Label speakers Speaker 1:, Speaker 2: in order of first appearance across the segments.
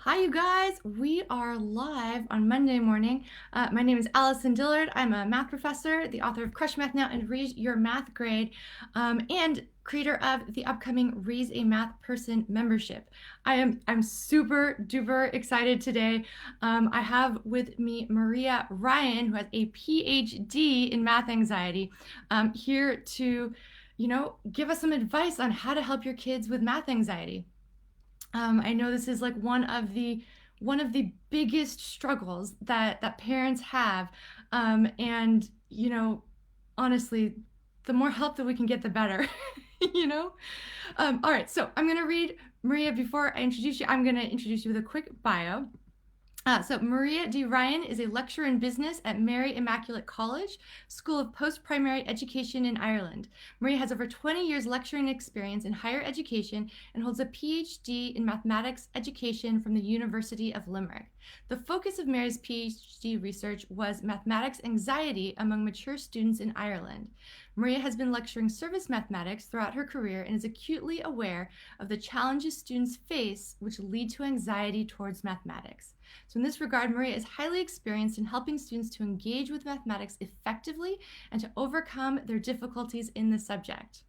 Speaker 1: Hi, you guys. We are live on Monday morning. My name is Allison Dillard. I'm a math professor, the author of Crush Math Now and Raise Your Math Grade, and creator of the upcoming Raise a Math Person membership. I'm super duper excited today. I have with me Maria Ryan, who has a PhD in math anxiety, here to, give us some advice on how to help your kids with math anxiety. I know this is like one of the biggest struggles that parents have, and honestly, the more help that we can get, the better. you know. All right, so I'm gonna read Maria before I introduce you. I'm gonna introduce you with a quick bio. So Maria D. Ryan is a lecturer in business at Mary Immaculate College, School of Post-Primary Education in Ireland. Maria has over 20 years lecturing experience in higher education and holds a PhD in mathematics education from the University of Limerick. The focus of Mary's PhD research was mathematics anxiety among mature students in Ireland. Maria has been lecturing service mathematics throughout her career and is acutely aware of the challenges students face which lead to anxiety towards mathematics. So in this regard, Maria is highly experienced in helping students to engage with mathematics effectively and to overcome their difficulties in the subject.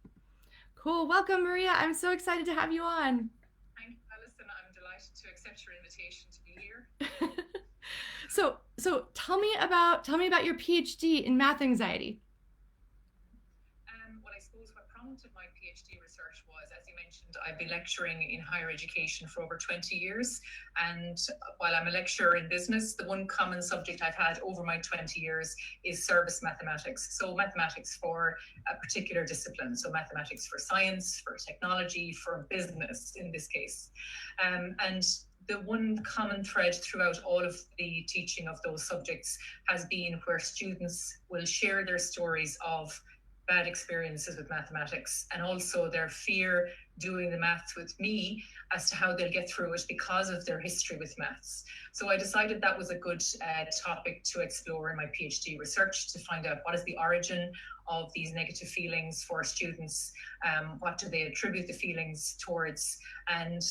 Speaker 1: Cool. Welcome, Maria. I'm so excited to have you on.
Speaker 2: Thank you, Alison. I'm delighted to accept your invitation to be here.
Speaker 1: So tell me about your PhD in math anxiety.
Speaker 2: Well, I suppose what prompted my PhD research was, as you mentioned, I've been lecturing in higher education for over 20 years. And while I'm a lecturer in business, the one common subject I've had over my 20 years is service mathematics. So mathematics for a particular discipline. So mathematics for science, for technology, for business in this case. And the one common thread throughout all of the teaching of those subjects has been where students will share their stories of bad experiences with mathematics and also their fear doing the maths with me as to how they'll get through it because of their history with maths. So I decided that was a good topic to explore in my PhD research to find out what is the origin of these negative feelings for students, what do they attribute the feelings towards, and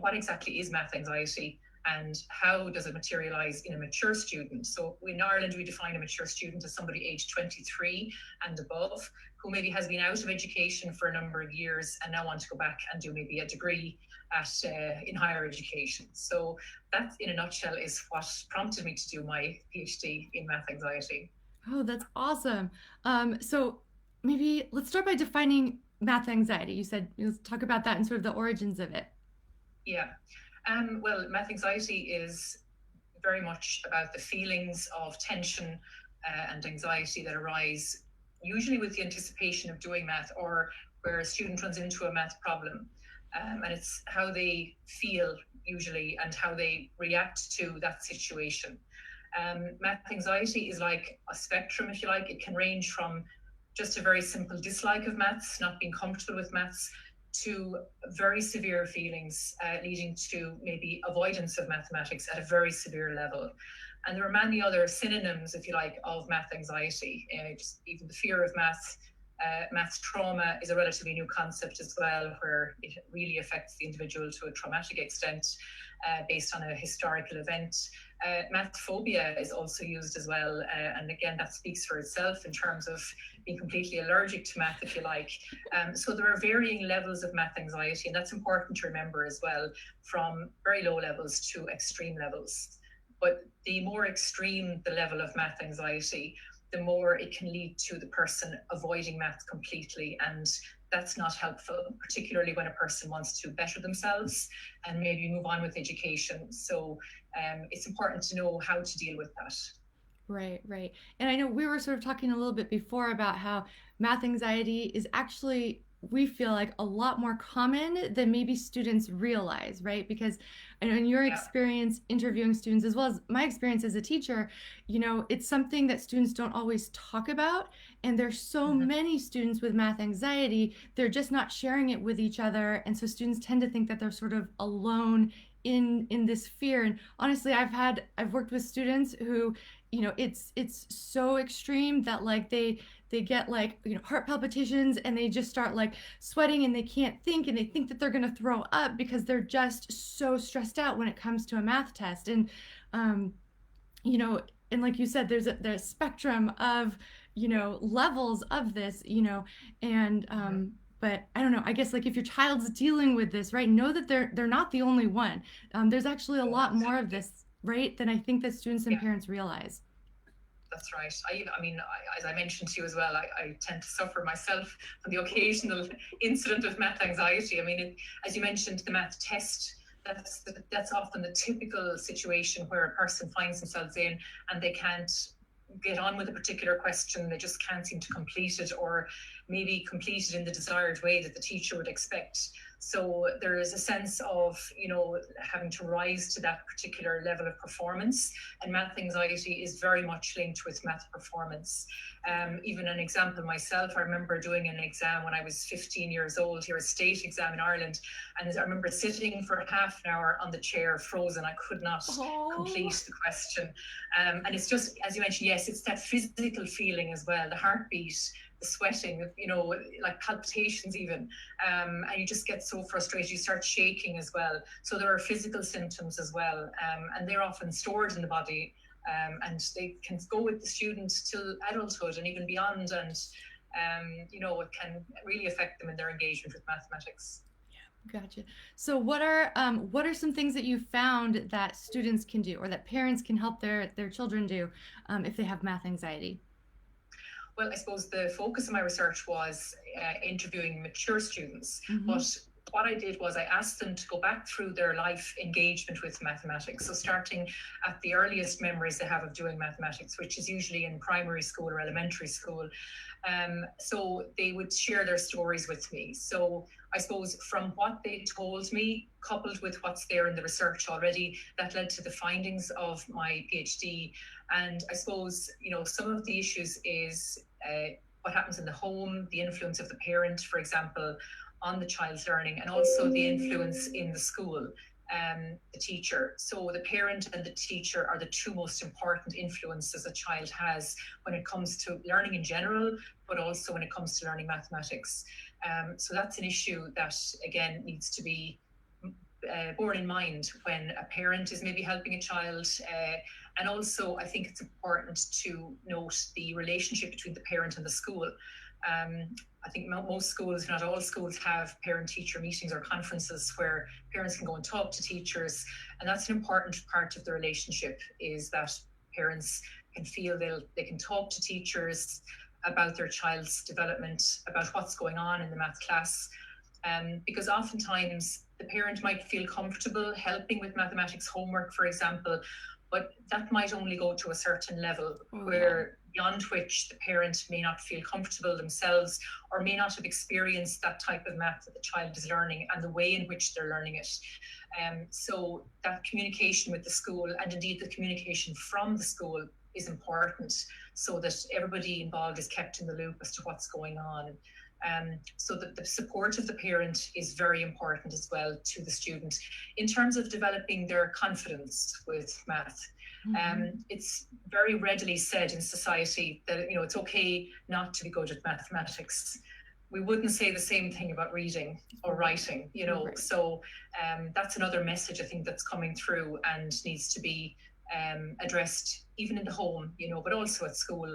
Speaker 2: what exactly is math anxiety and how does it materialize in a mature student. So in Ireland, we define a mature student as somebody aged 23 and above, who maybe has been out of education for a number of years and now want to go back and do maybe a degree in higher education. So that, in a nutshell, is what prompted me to do my PhD in math anxiety.
Speaker 1: Oh, that's awesome. So maybe let's start by defining math anxiety. You said let's talk about that and sort of the origins of it.
Speaker 2: Yeah. Well, math anxiety is very much about the feelings of tension and anxiety that arise usually with the anticipation of doing math or where a student runs into a math problem. And it's how they feel usually and how they react to that situation. Math anxiety is like a spectrum, if you like. It can range from just a very simple dislike of maths, not being comfortable with maths, to very severe feelings leading to maybe avoidance of mathematics at a very severe level. And there are many other synonyms, if you like, of math anxiety. Just even the fear of math. Math trauma is a relatively new concept as well, where it really affects the individual to a traumatic extent based on a historical event. Math phobia is also used as well. And again, that speaks for itself in terms of being completely allergic to math, if you like. So there are varying levels of math anxiety, and that's important to remember as well, from very low levels to extreme levels. But the more extreme the level of math anxiety, the more it can lead to the person avoiding math completely. And that's not helpful, particularly when a person wants to better themselves and maybe move on with education. So it's important to know how to deal with that.
Speaker 1: Right, right. And I know we were sort of talking a little bit before about how math anxiety is actually, we feel like, a lot more common than maybe students realize, right? Because I know in your
Speaker 2: Yeah.
Speaker 1: experience interviewing students, as well as my experience as a teacher, it's something that students don't always talk about. And there's so
Speaker 2: Mhm.
Speaker 1: many students with math anxiety, they're just not sharing it with each other. And so students tend to think that they're sort of alone in this fear. And honestly, I've worked with students who it's so extreme that like they they get like, heart palpitations, and they just start like sweating, and they can't think, and they think that they're going to throw up because they're just so stressed out when it comes to a math test. And um, you know, and like you said, there's a spectrum of, levels of this, and
Speaker 2: Mhm.
Speaker 1: but I don't know. I guess like if your child's dealing with this, right, know that they're not the only one. There's actually a
Speaker 2: Oh,
Speaker 1: lot more of
Speaker 2: absolutely.
Speaker 1: this, right, than I think that students and
Speaker 2: Yeah.
Speaker 1: parents realize.
Speaker 2: That's right. I mean, as I mentioned to you as well, I tend to suffer myself from the occasional incident of math anxiety. I mean, as you mentioned, the math test. That's often the typical situation where a person finds themselves in and they can't get on with a particular question. They just can't seem to complete it, or maybe complete it in the desired way that the teacher would expect. So there is a sense of, having to rise to that particular level of performance. And math anxiety is very much linked with math performance. Even an example myself, I remember doing an exam when I was 15 years old here, a state exam in Ireland. And I remember sitting for half an hour on the chair, frozen. I could not
Speaker 1: Oh,
Speaker 2: complete the question. And it's just, as you mentioned, yes, it's that physical feeling as well, the heartbeat, the sweating, like palpitations even. And you just get so frustrated, you start shaking as well. So there are physical symptoms as well, and they're often stored in the body, and they can go with the student till adulthood and even beyond. And it can really affect them in their engagement with mathematics.
Speaker 1: gotcha. So what are some things that you found that students can do, or that parents can help their children do, if they have math anxiety?
Speaker 2: Well, I suppose the focus of my research was interviewing mature students.
Speaker 1: Mm-hmm.
Speaker 2: But what I did was I asked them to go back through their life engagement with mathematics. So, starting at the earliest memories they have of doing mathematics, which is usually in primary school or elementary school. So, they would share their stories with me. So, I suppose from what they told me, coupled with what's there in the research already, that led to the findings of my PhD. And I suppose, some of the issues is what happens in the home, the influence of the parent, for example, on the child's learning, and also the influence in the school, the teacher. So the parent and the teacher are the two most important influences a child has when it comes to learning in general, but also when it comes to learning mathematics. So that's an issue that, again, needs to be borne in mind when a parent is maybe helping a child. And also, I think it's important to note the relationship between the parent and the school. I think most schools, if not all schools, have parent teacher meetings or conferences where parents can go and talk to teachers. And that's an important part of the relationship, is that parents can feel they can talk to teachers about their child's development, about what's going on in the math class. Because oftentimes the parent might feel comfortable helping with mathematics homework, for example, but that might only go to a certain level,
Speaker 1: Oh yeah.
Speaker 2: where beyond which the parent may not feel comfortable themselves, or may not have experienced that type of math that the child is learning and the way in which they're learning it. So that communication with the school, and indeed the communication from the school, is important, so that everybody involved is kept in the loop as to what's going on. So that the support of the parent is very important as well to the student in terms of developing their confidence with math.
Speaker 1: Mm-hmm.
Speaker 2: It's very readily said in society that it's okay not to be good at mathematics. We wouldn't say the same thing about reading or writing,
Speaker 1: Right.
Speaker 2: so that's another message I think that's coming through and needs to be addressed even in the home, but also at school.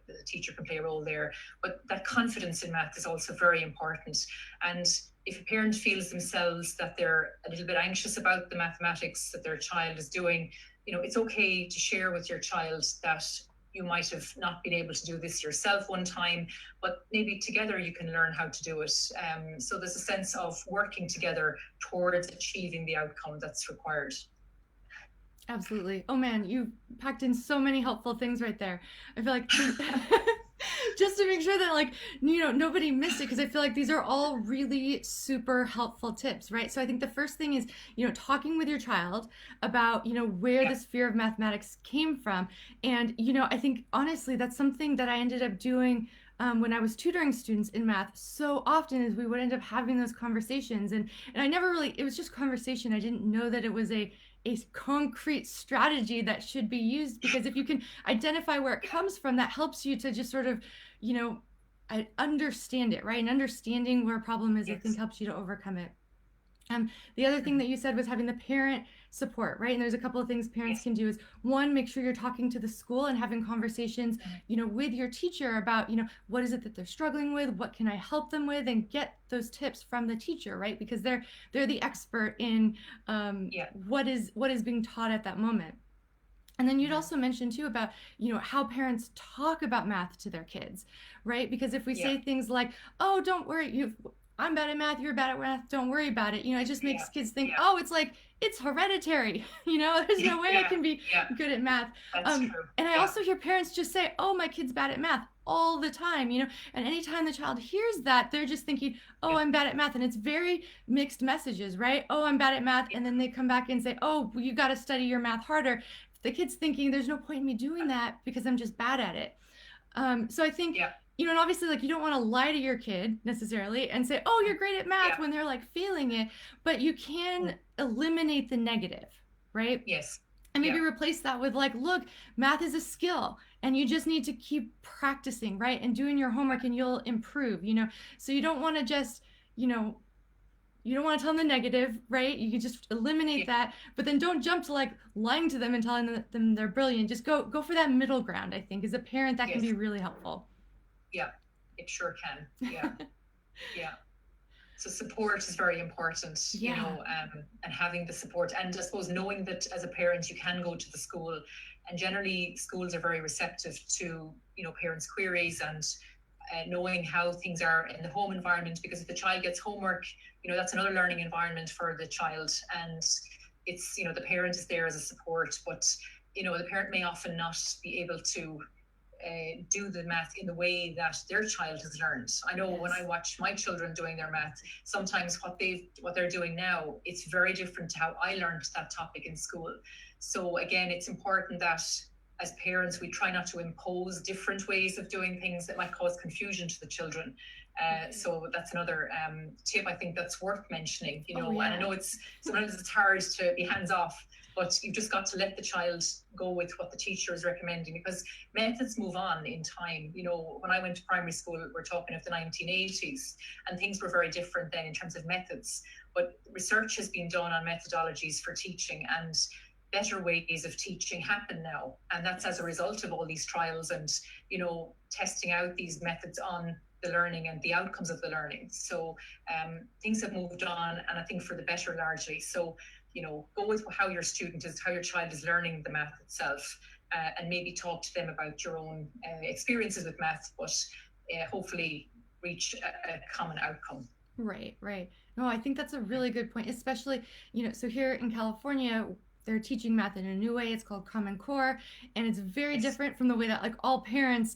Speaker 2: The teacher can play a role there. But that confidence in math is also very important. And if a parent feels themselves that they're a little bit anxious about the mathematics that their child is doing, it's okay to share with your child that you might have not been able to do this yourself one time, but maybe together you can learn how to do it. So there's a sense of working together towards achieving the outcome that's required.
Speaker 1: Absolutely. Oh man, you packed in so many helpful things right there. I feel like just to make sure that like nobody missed it, because I feel like these are all really super helpful tips, right? So I think the first thing is, talking with your child about, where
Speaker 2: Yeah.
Speaker 1: this fear of mathematics came from. And I think honestly that's something that I ended up doing when I was tutoring students in math. So often is we would end up having those conversations, and I never really, it was just conversation. I didn't know that it was a concrete strategy that should be used, because if you can identify where it comes from, that helps you to just sort of, you know understand it, right? And understanding where a problem is, I think,
Speaker 2: Yes.
Speaker 1: helps you to overcome it. The other thing
Speaker 2: Mhm.
Speaker 1: that you said was having the parent support, right? And there's a couple of things parents
Speaker 2: Yes.
Speaker 1: can do is one, make sure you're talking to the school and having conversations,
Speaker 2: Mhm.
Speaker 1: with your teacher about, what is it that they're struggling with? What can I help them with? And get those tips from the teacher, right? Because they're the expert in
Speaker 2: Yeah.
Speaker 1: what is being taught at that moment. And then you'd
Speaker 2: Mhm.
Speaker 1: also mention too about, how parents talk about math to their kids, right? Because if we
Speaker 2: Yeah.
Speaker 1: say things like, "Oh, don't worry, I'm bad at math, you're bad at math, don't worry about it." It just
Speaker 2: Yeah.
Speaker 1: makes kids think,
Speaker 2: Yeah.
Speaker 1: "Oh, it's like it's hereditary." There's no way I
Speaker 2: Yeah.
Speaker 1: can be
Speaker 2: Yeah.
Speaker 1: good at math.
Speaker 2: That's true.
Speaker 1: And I
Speaker 2: Yeah.
Speaker 1: also hear parents just say, "Oh, my kid's bad at math." All the time, and anytime the child hears that, they're just thinking, "Oh,
Speaker 2: Yeah.
Speaker 1: I'm bad at math." And it's very mixed messages, right? "Oh, I'm bad at math."
Speaker 2: Yeah.
Speaker 1: And then they come back and say, "Oh, well, you got to study your math harder." The kid's thinking there's no point in me doing that because I'm just bad at it. So I think,
Speaker 2: Yeah.
Speaker 1: and obviously, like, you don't want to lie to your kid necessarily and say, "Oh, you're great at math,"
Speaker 2: Yeah.
Speaker 1: when they're like failing it, but you
Speaker 2: Mm.
Speaker 1: can eliminate the negative, right?
Speaker 2: Yes.
Speaker 1: And maybe
Speaker 2: Yeah.
Speaker 1: replace that with like, "Look, math is a skill and you just need to keep practicing, right? And doing your homework and you'll improve." So you don't want to just, you know, you don't want to tell them the negative, right? You can just eliminate
Speaker 2: Yeah.
Speaker 1: that, but then don't jump to like lying to them and telling them they're brilliant. Just go for that middle ground. I think as a parent that can
Speaker 2: Yes.
Speaker 1: be really helpful.
Speaker 2: Yeah. It sure can. Yeah. Yeah. So support is very important,
Speaker 1: Yeah.
Speaker 2: and having the support, and I suppose knowing that as a parent you can go to the school, and generally schools are very receptive to parents' queries, and knowing how things are in the home environment, because if the child gets homework, that's another learning environment for the child, and it's the parent is there as a support, but the parent may often not be able to do the math in the way that their child has learned. I know when I
Speaker 1: Yes.
Speaker 2: watch my children doing their math, sometimes what they're doing now, it's very different to how I learned that topic in school. So again, it's important that as parents we try not to impose different ways of doing things that might cause confusion to the children.
Speaker 1: Right.
Speaker 2: So that's another tip I think that's worth mentioning.
Speaker 1: Oh
Speaker 2: And I
Speaker 1: yeah.
Speaker 2: know it's sometimes it's hard to be hands off, but you've just got to let the child go with what the teacher is recommending, because methods move on in time. When I went to primary school, we're talking of the 1980s, and things were very different then in terms of methods. But research has been done on methodologies for teaching, and better ways of teaching happen now. And that's as a result of all these trials and, testing out these methods on the learning and the outcomes of the learning. So things have moved on, and I think for the better largely. So go with how your how your child is learning the math itself, and maybe talk to them about your own experiences with math, but hopefully reach a common outcome.
Speaker 1: Right, right. No, I think that's a really good point, especially, so here in California, they're teaching math in a new way. It's called Common Core, and it's very
Speaker 2: Yes.
Speaker 1: different from the way that like all parents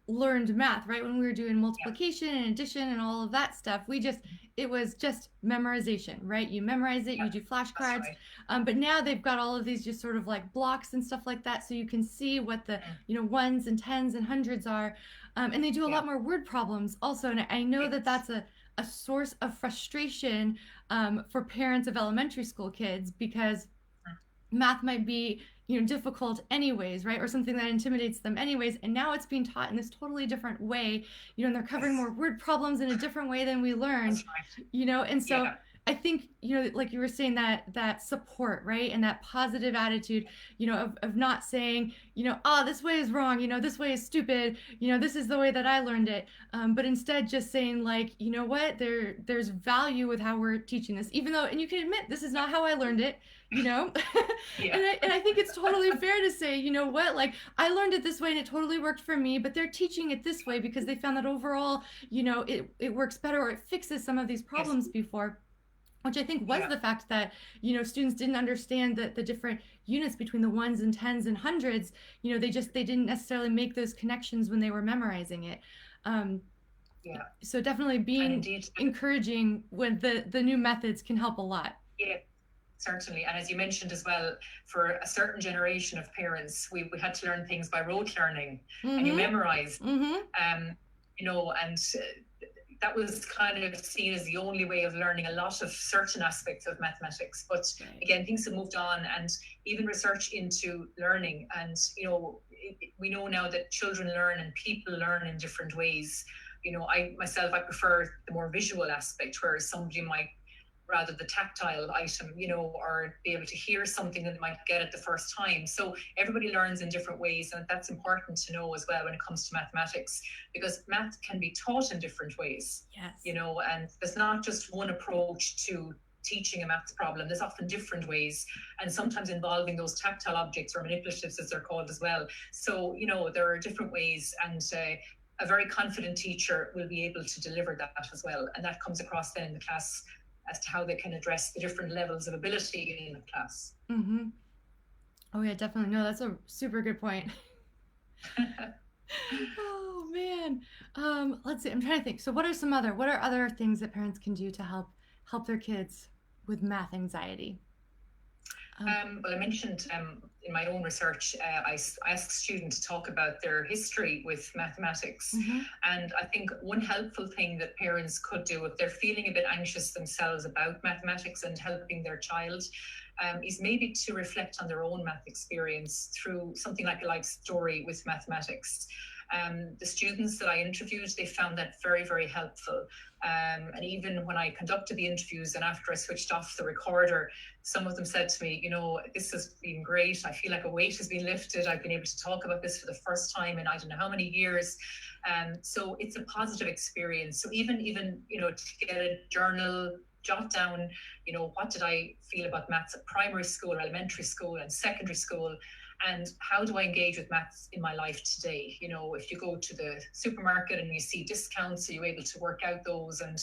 Speaker 1: learned math, right? When we were doing
Speaker 2: Yeah.
Speaker 1: multiplication and addition and all of that stuff, it was just memorization, right? You memorize it,
Speaker 2: Yeah.
Speaker 1: you do
Speaker 2: That's
Speaker 1: flashcards.
Speaker 2: right.
Speaker 1: But now they've got all of these just sort of like blocks and stuff like that, so you can see what the
Speaker 2: Mm.
Speaker 1: ones and tens and hundreds are. And they do a
Speaker 2: Yeah.
Speaker 1: lot more word problems also, and I know that
Speaker 2: Yes.
Speaker 1: that's a source of frustration for parents of elementary school kids because
Speaker 2: Mm.
Speaker 1: math might be difficult anyways, right? Or something that intimidates them anyways, and now it's being taught in this totally different way, and they're covering
Speaker 2: Yes.
Speaker 1: more word problems in a different way than we learned.
Speaker 2: That's right.
Speaker 1: And so
Speaker 2: Yeah.
Speaker 1: I think like you were saying, that support, right? And that positive attitude, of not saying, oh, this way is wrong, this way is stupid, this is the way that I learned it, but instead just saying like, what, there's value with how we're teaching this, even though, and you can admit this is not how I learned it, you know
Speaker 2: Yeah.
Speaker 1: and I think it's totally fair to say, what, like, I learned it this way and it totally worked for me, but they're teaching it this way because they found that overall, it works better, or it fixes some of these
Speaker 2: Yes.
Speaker 1: problems before, which I think was
Speaker 2: Yeah.
Speaker 1: the fact that students didn't understand the different units between the ones and tens and hundreds. They didn't necessarily make those connections when they were memorizing it. um,
Speaker 2: Yeah.
Speaker 1: so definitely
Speaker 2: And
Speaker 1: being
Speaker 2: indeed,
Speaker 1: encouraging when the new methods can help a lot.
Speaker 2: yeah, certainly. And as you mentioned as well, for a certain generation of parents, we had to learn things by rote learning, and you
Speaker 1: Mm-hmm.
Speaker 2: memorize,
Speaker 1: Mm-hmm.
Speaker 2: and that was kind of seen as the only way of learning a lot of certain aspects of mathematics. But
Speaker 1: Right.
Speaker 2: again, things have moved on, and even research into learning. And we know now that children learn and people learn in different ways. I myself, I prefer the more visual aspect, whereas somebody might rather the tactile item, or be able to hear something that they might get it the first time. So everybody learns in different ways, and that's important to know as well when it comes to mathematics, because math can be taught in different ways.
Speaker 1: Yes.
Speaker 2: And there's not just one approach to teaching a maths problem. There's often different ways, and sometimes involving those tactile objects or manipulatives, as they're called as well. So, there are different ways, and a very confident teacher will be able to deliver that as well. And that comes across then in the class as to how they can address the different levels of ability in the class.
Speaker 1: Mm-hmm. Oh yeah, definitely. No, that's a super good point. Oh man. Let's see. I'm trying to think. So what are other things that parents can do to help their kids with math anxiety?
Speaker 2: Well, I mentioned in my own research, I asked students to talk about their history with mathematics.
Speaker 1: Mm-hmm.
Speaker 2: And I think one helpful thing that parents could do if they're feeling a bit anxious themselves about mathematics and helping their child is maybe to reflect on their own math experience through something like a life story with mathematics. The students that I interviewed, they found that very, very helpful. And even when I conducted the interviews and after I switched off the recorder, some of them said to me, this has been great. I feel like a weight has been lifted. I've been able to talk about this for the first time in I don't know how many years. So it's a positive experience. So even to get a journal, jot down, what did I feel about maths at primary school, elementary school, and secondary school, and how do I engage with maths in my life today? If you go to the supermarket and you see discounts, are you able to work out those? And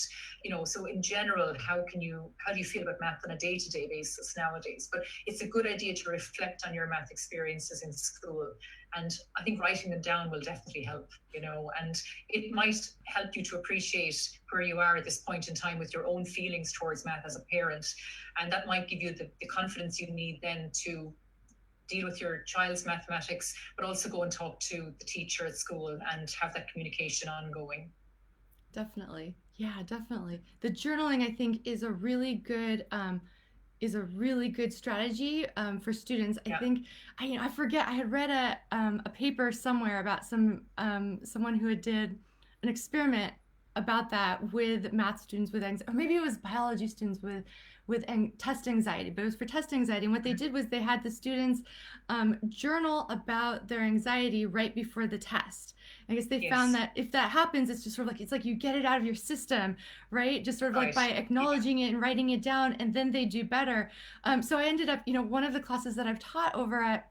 Speaker 2: so in general, how do you feel about math on a day-to-day basis nowadays? But it's a good idea to reflect on your math experiences in school, and I think writing them down will definitely help. And it might help you to appreciate where you are at this point in time with your own feelings towards math as a parent, and that might give you the confidence you need then to deal with your child's mathematics, but also go and talk to the teacher at school and have that communication ongoing.
Speaker 1: Definitely. Yeah, definitely. The journaling, I think, is a really good strategy for students. I
Speaker 2: Yeah.
Speaker 1: think I forget, I had read a paper somewhere about someone who had did an experiment about that with math students with anxiety, or maybe it was biology students with test anxiety, but it was for test anxiety. And what they did was they had the students journal about their anxiety right before the test. I guess they found
Speaker 2: Yes.
Speaker 1: that if that happens, it's just sort of like, it's like you get it out of your system, right? Just sort of like
Speaker 2: Right.
Speaker 1: by
Speaker 2: Yeah.
Speaker 1: acknowledging it and writing it down, and then they do better. So I ended up, one of the classes that I've taught over at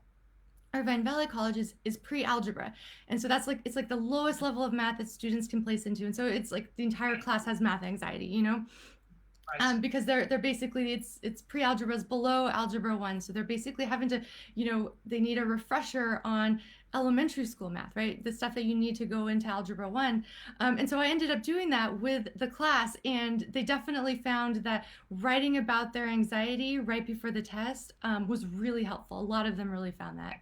Speaker 1: Irvine Valley College is pre-algebra, and so it's like the lowest level of math that students can place into, and so it's like the entire class has math anxiety,
Speaker 2: Right.
Speaker 1: because they're basically it's pre-algebra is below algebra 1, so they're basically having to, they need a refresher on elementary school math, right? The stuff that you need to go into algebra 1. And so I ended up doing that with the class, and they definitely found that writing about their anxiety right before the test was really helpful. A lot of them really found that.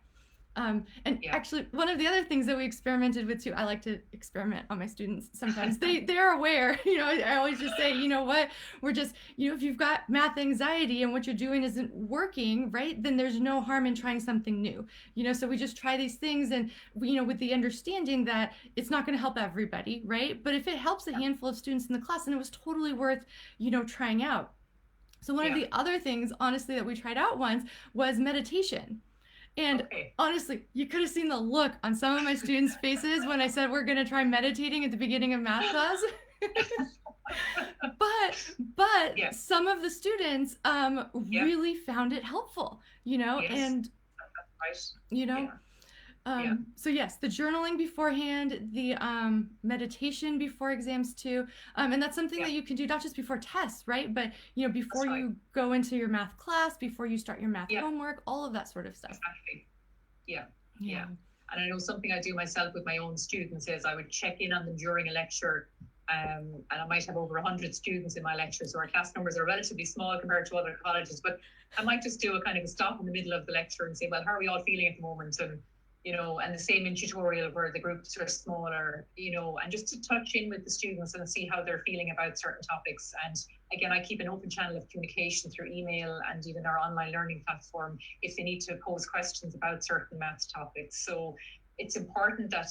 Speaker 1: And
Speaker 2: Yeah.
Speaker 1: actually, one of the other things that we experimented with too, I like to experiment on my students sometimes. They're aware, I always just say, what, we're just, if you've got math anxiety and what you're doing isn't working, right, then there's no harm in trying something new. So we just try these things, and with the understanding that it's not going to help everybody, right? But if it helps a handful of students in the class, then it was totally worth, trying out. So one of
Speaker 2: Yeah.
Speaker 1: the other things, honestly, that we tried out once was meditation. And
Speaker 2: Okay.
Speaker 1: honestly, you could have seen the look on some of my students' faces when I said we're going to try meditating at the beginning of math class. but
Speaker 2: Yeah.
Speaker 1: some of the students
Speaker 2: Yeah.
Speaker 1: really found it helpful,
Speaker 2: Yes.
Speaker 1: and
Speaker 2: Right.
Speaker 1: you know
Speaker 2: Yeah. Yeah.
Speaker 1: so yes, the journaling beforehand, the meditation before exams too, and that's something
Speaker 2: Yeah.
Speaker 1: that you can do not just before tests, right? But before
Speaker 2: That's right.
Speaker 1: you go into your math class, before you start your math
Speaker 2: Yeah.
Speaker 1: homework, all of that sort of stuff.
Speaker 2: Exactly. Yeah.
Speaker 1: Yeah.
Speaker 2: Yeah. And I know something I do myself with my own students is I would check in on them during a lecture. And I might have over 100 students in my lecture, so our class numbers are relatively small compared to other colleges. But I might just do a kind of a stop in the middle of the lecture and say, well, how are we all feeling at the moment? And the same in tutorial where the groups are smaller, and just to touch in with the students and see how they're feeling about certain topics. And again, I keep an open channel of communication through email and even our online learning platform if they need to pose questions about certain maths topics. So it's important that,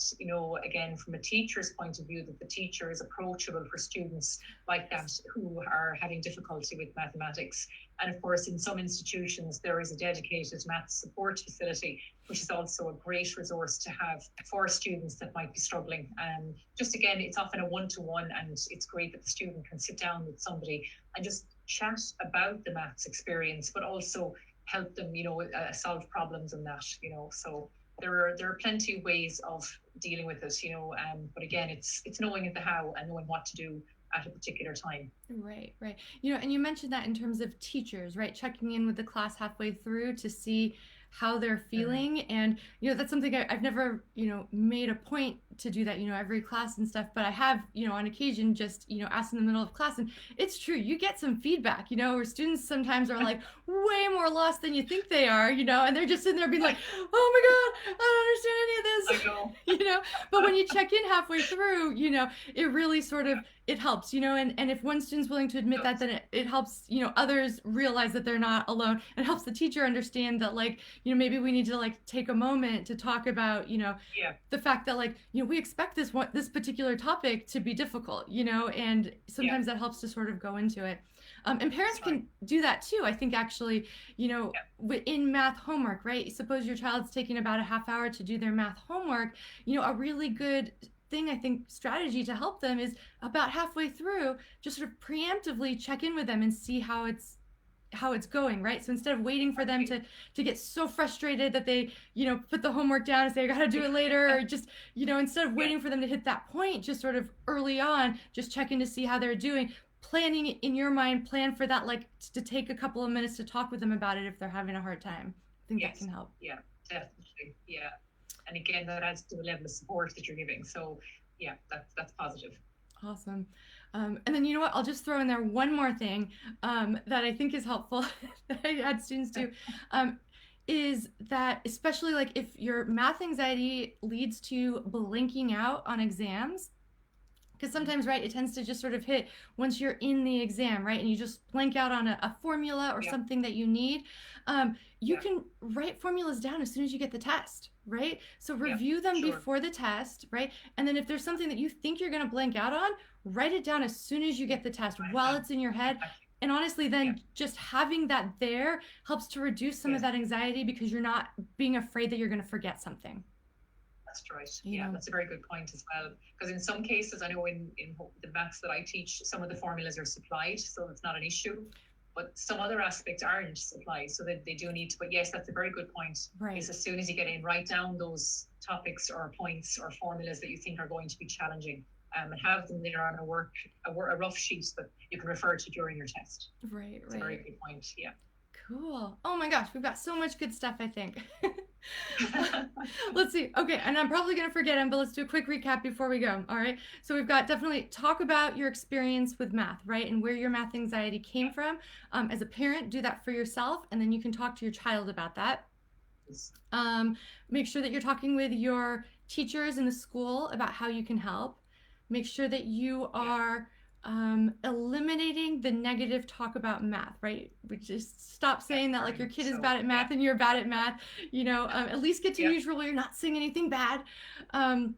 Speaker 2: again, from a teacher's point of view, that the teacher is approachable for students like that who are having difficulty with mathematics. And of course, in some institutions, there is a dedicated math support facility, which is also a great resource to have for students that might be struggling. Just again, it's often a one-to-one, and it's great that the student can sit down with somebody and just chat about the maths experience, but also help them, solve problems and that, so there are plenty of ways of dealing with it, but again, it's knowing the how and knowing what to do at a particular time.
Speaker 1: Right, right. And you mentioned that in terms of teachers, right? Checking in with the class halfway through to see how they're feeling. And, that's something I've never, made a point to do that, every class and stuff. But I have, on occasion just, asked in the middle of class. And it's true, you get some feedback, where students sometimes are like way more lost than you think they are, and they're just sitting there being like, oh my God, I don't understand any of this, But when you check in halfway through, it really sort of, it helps, and if one student's willing to admit that, then it helps, others realize that they're not alone. It helps the teacher understand that, like, maybe we need to like take a moment to talk about, the fact that, like, we expect this particular topic to be difficult, and sometimes that helps to sort of go into it. And parents can do that too. I think actually, in math homework, right? Suppose your child's taking about a half hour to do their math homework, a really good thing, I think, strategy to help them is about halfway through, just sort of preemptively check in with them and see how it's going, right? So instead of waiting for them to get so frustrated that they, put the homework down and say, I gotta do it later, or just, instead of waiting for them to hit that point, just sort of early on, just check in to see how they're doing. Planning in your mind, plan for that, like to take a couple of minutes to talk with them about it if they're having a hard time. I think that can help.
Speaker 2: Yeah, definitely. Yeah. And again, that adds to the level of support that you're giving. So yeah, that's positive.
Speaker 1: Awesome. And then you know what? I'll just throw in there one more thing that I think is helpful that I had students do. Is that especially like if your math anxiety leads to blanking out on exams, because sometimes, right, it tends to just sort of hit once you're in the exam, right, and you just blank out on a formula or something that you need. You can write formulas down as soon as you get the test, right? So review them before the test, right? And then if there's something that you think you're going to blank out on, write it down as soon as you get the test while it's in your head. And honestly, then just having that there helps to reduce some of that anxiety because you're not being afraid that you're going to forget something.
Speaker 2: That's right. Yeah, that's a very good point as well. Because in some cases, I know in the maths that I teach, some of the formulas are supplied, so it's not an issue. But some other aspects aren't supplied, so that they do need to. But yes, that's a very good point.
Speaker 1: Right.
Speaker 2: Is as soon as you get in, write down those topics or points or formulas that you think are going to be challenging, and have them there on a rough sheet that you can refer to during your test.
Speaker 1: Right.
Speaker 2: That's a very good point. Yeah.
Speaker 1: Cool. Oh my gosh, we've got so much good stuff, I think. Let's see. Okay, and I'm probably going to forget them, but let's do a quick recap before we go. All right. So we've got definitely talk about your experience with math, right? And where your math anxiety came from. As a parent, do that for yourself, and then you can talk to your child about that. Make sure that you're talking with your teachers in the school about how you can help. Make sure that you are eliminating the negative talk about math, right? We just stop saying that like your kid is bad at math and you're bad at math, at least get to neutral where you're not saying anything bad. And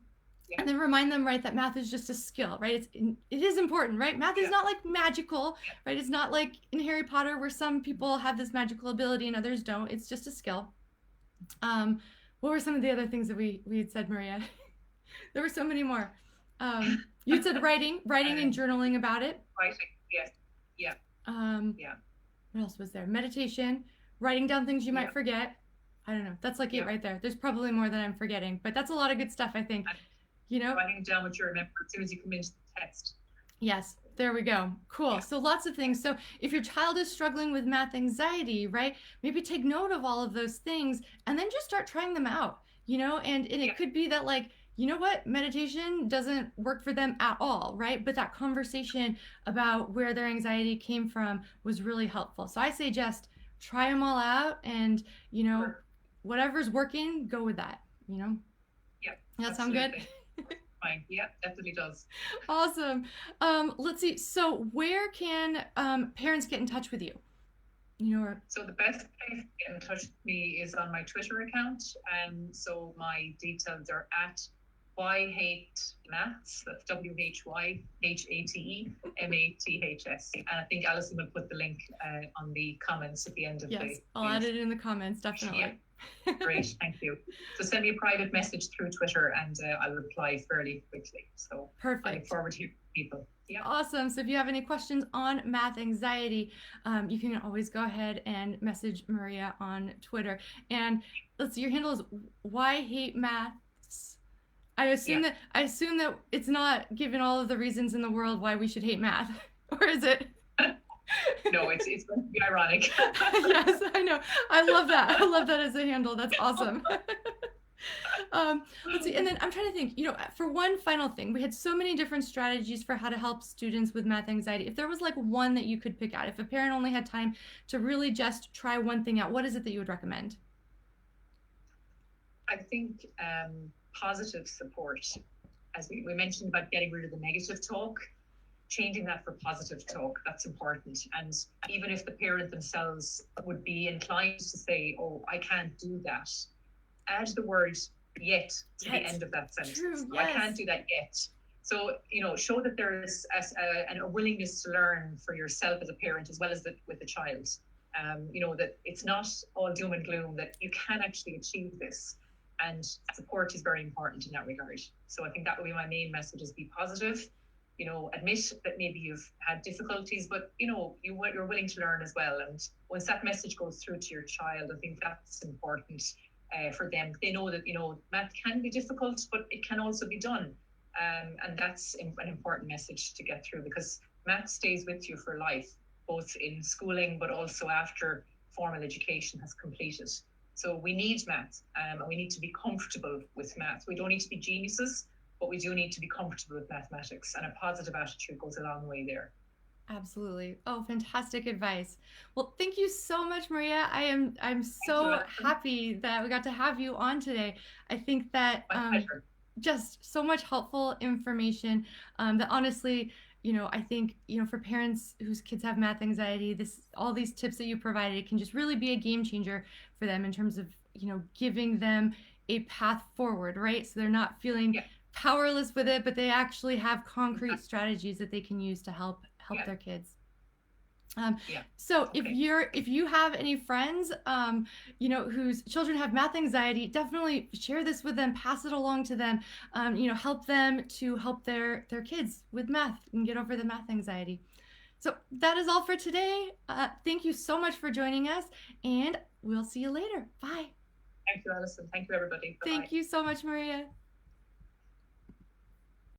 Speaker 1: then remind them, right, that math is just a skill, right? It is important, right? Math is not like magical, right? It's not like in Harry Potter where some people have this magical ability and others don't. It's just a skill. What were some of the other things that we had said, Maria? There were so many more. You said writing and journaling about it.
Speaker 2: Writing, yes, yeah.
Speaker 1: What else was there? Meditation, writing down things you might forget. I don't know. That's like it right there. There's probably more that I'm forgetting, but that's a lot of good stuff, I think.
Speaker 2: Writing down what you remember as soon as you come into the text.
Speaker 1: Yes, there we go. Cool. So lots of things. So if your child is struggling with math anxiety, right, maybe take note of all of those things and then just start trying them out, and it could be that, like, you know what, meditation doesn't work for them at all, right? But that conversation about where their anxiety came from was really helpful. So I say just try them all out and, whatever's working, go with that,
Speaker 2: Yeah.
Speaker 1: Does that sound good?
Speaker 2: Fine. Yeah, definitely does.
Speaker 1: Awesome. Let's see. So where can parents get in touch with you?
Speaker 2: So the best place to get in touch with me is on my Twitter account. So my details are at Why Hate Maths. That's WHYHATEMATHS. And I think Alison will put the link on the comments at the end of
Speaker 1: yes, I'll add it in the comments, definitely.
Speaker 2: Yeah. Great, thank you. So send me a private message through Twitter and I'll reply fairly quickly. So
Speaker 1: perfect.
Speaker 2: I look forward to hearing people. Yeah.
Speaker 1: Awesome. So if you have any questions on math anxiety, you can always go ahead and message Maria on Twitter. And let's see, your handle is Why Hate Maths. I assume that it's not given all of the reasons in the world why we should hate math, or is it?
Speaker 2: No, it's going to be ironic.
Speaker 1: Yes, I know. I love that. I love that as a handle. That's awesome. Let's see. And then I'm trying to think, for one final thing, we had so many different strategies for how to help students with math anxiety. If there was like one that you could pick out, if a parent only had time to really just try one thing out, what is it that you would recommend?
Speaker 2: I think positive support, as we mentioned about getting rid of the negative talk, changing that for positive talk, that's important. And even if the parent themselves would be inclined to say, oh, I can't do that, add the word yet to the end of that sentence.
Speaker 1: True, yes.
Speaker 2: I can't do that yet. So, show that there is a willingness to learn for yourself as a parent as well as with the child. That it's not all doom and gloom, that you can actually achieve this. And support is very important in that regard. So I think that would be my main message, is be positive. Admit that maybe you've had difficulties, but you're willing to learn as well. And once that message goes through to your child, I think that's important for them. They know that math can be difficult, but it can also be done, and that's an important message to get through, because math stays with you for life, both in schooling but also after formal education has completed. So we need math, and we need to be comfortable with math. We don't need to be geniuses, but we do need to be comfortable with mathematics, and a positive attitude goes a long way there.
Speaker 1: Absolutely. Oh, fantastic advice. Well, thank you so much, Maria. I'm so happy that we got to have you on today. I think that just so much helpful information that honestly, I think, for parents whose kids have math anxiety, all these tips that you provided can just really be a game changer for them in terms of, giving them a path forward, right? So they're not feeling powerless with it, but they actually have concrete strategies that they can use to help their kids. So if you have any friends, whose children have math anxiety, definitely share this with them, pass it along to them, help them to help their kids with math and get over the math anxiety. So that is all for today. Thank you so much for joining us, and we'll see you later. Bye.
Speaker 2: Thank you, Allison. Thank you, everybody. Bye-bye.
Speaker 1: Thank you so much, Maria.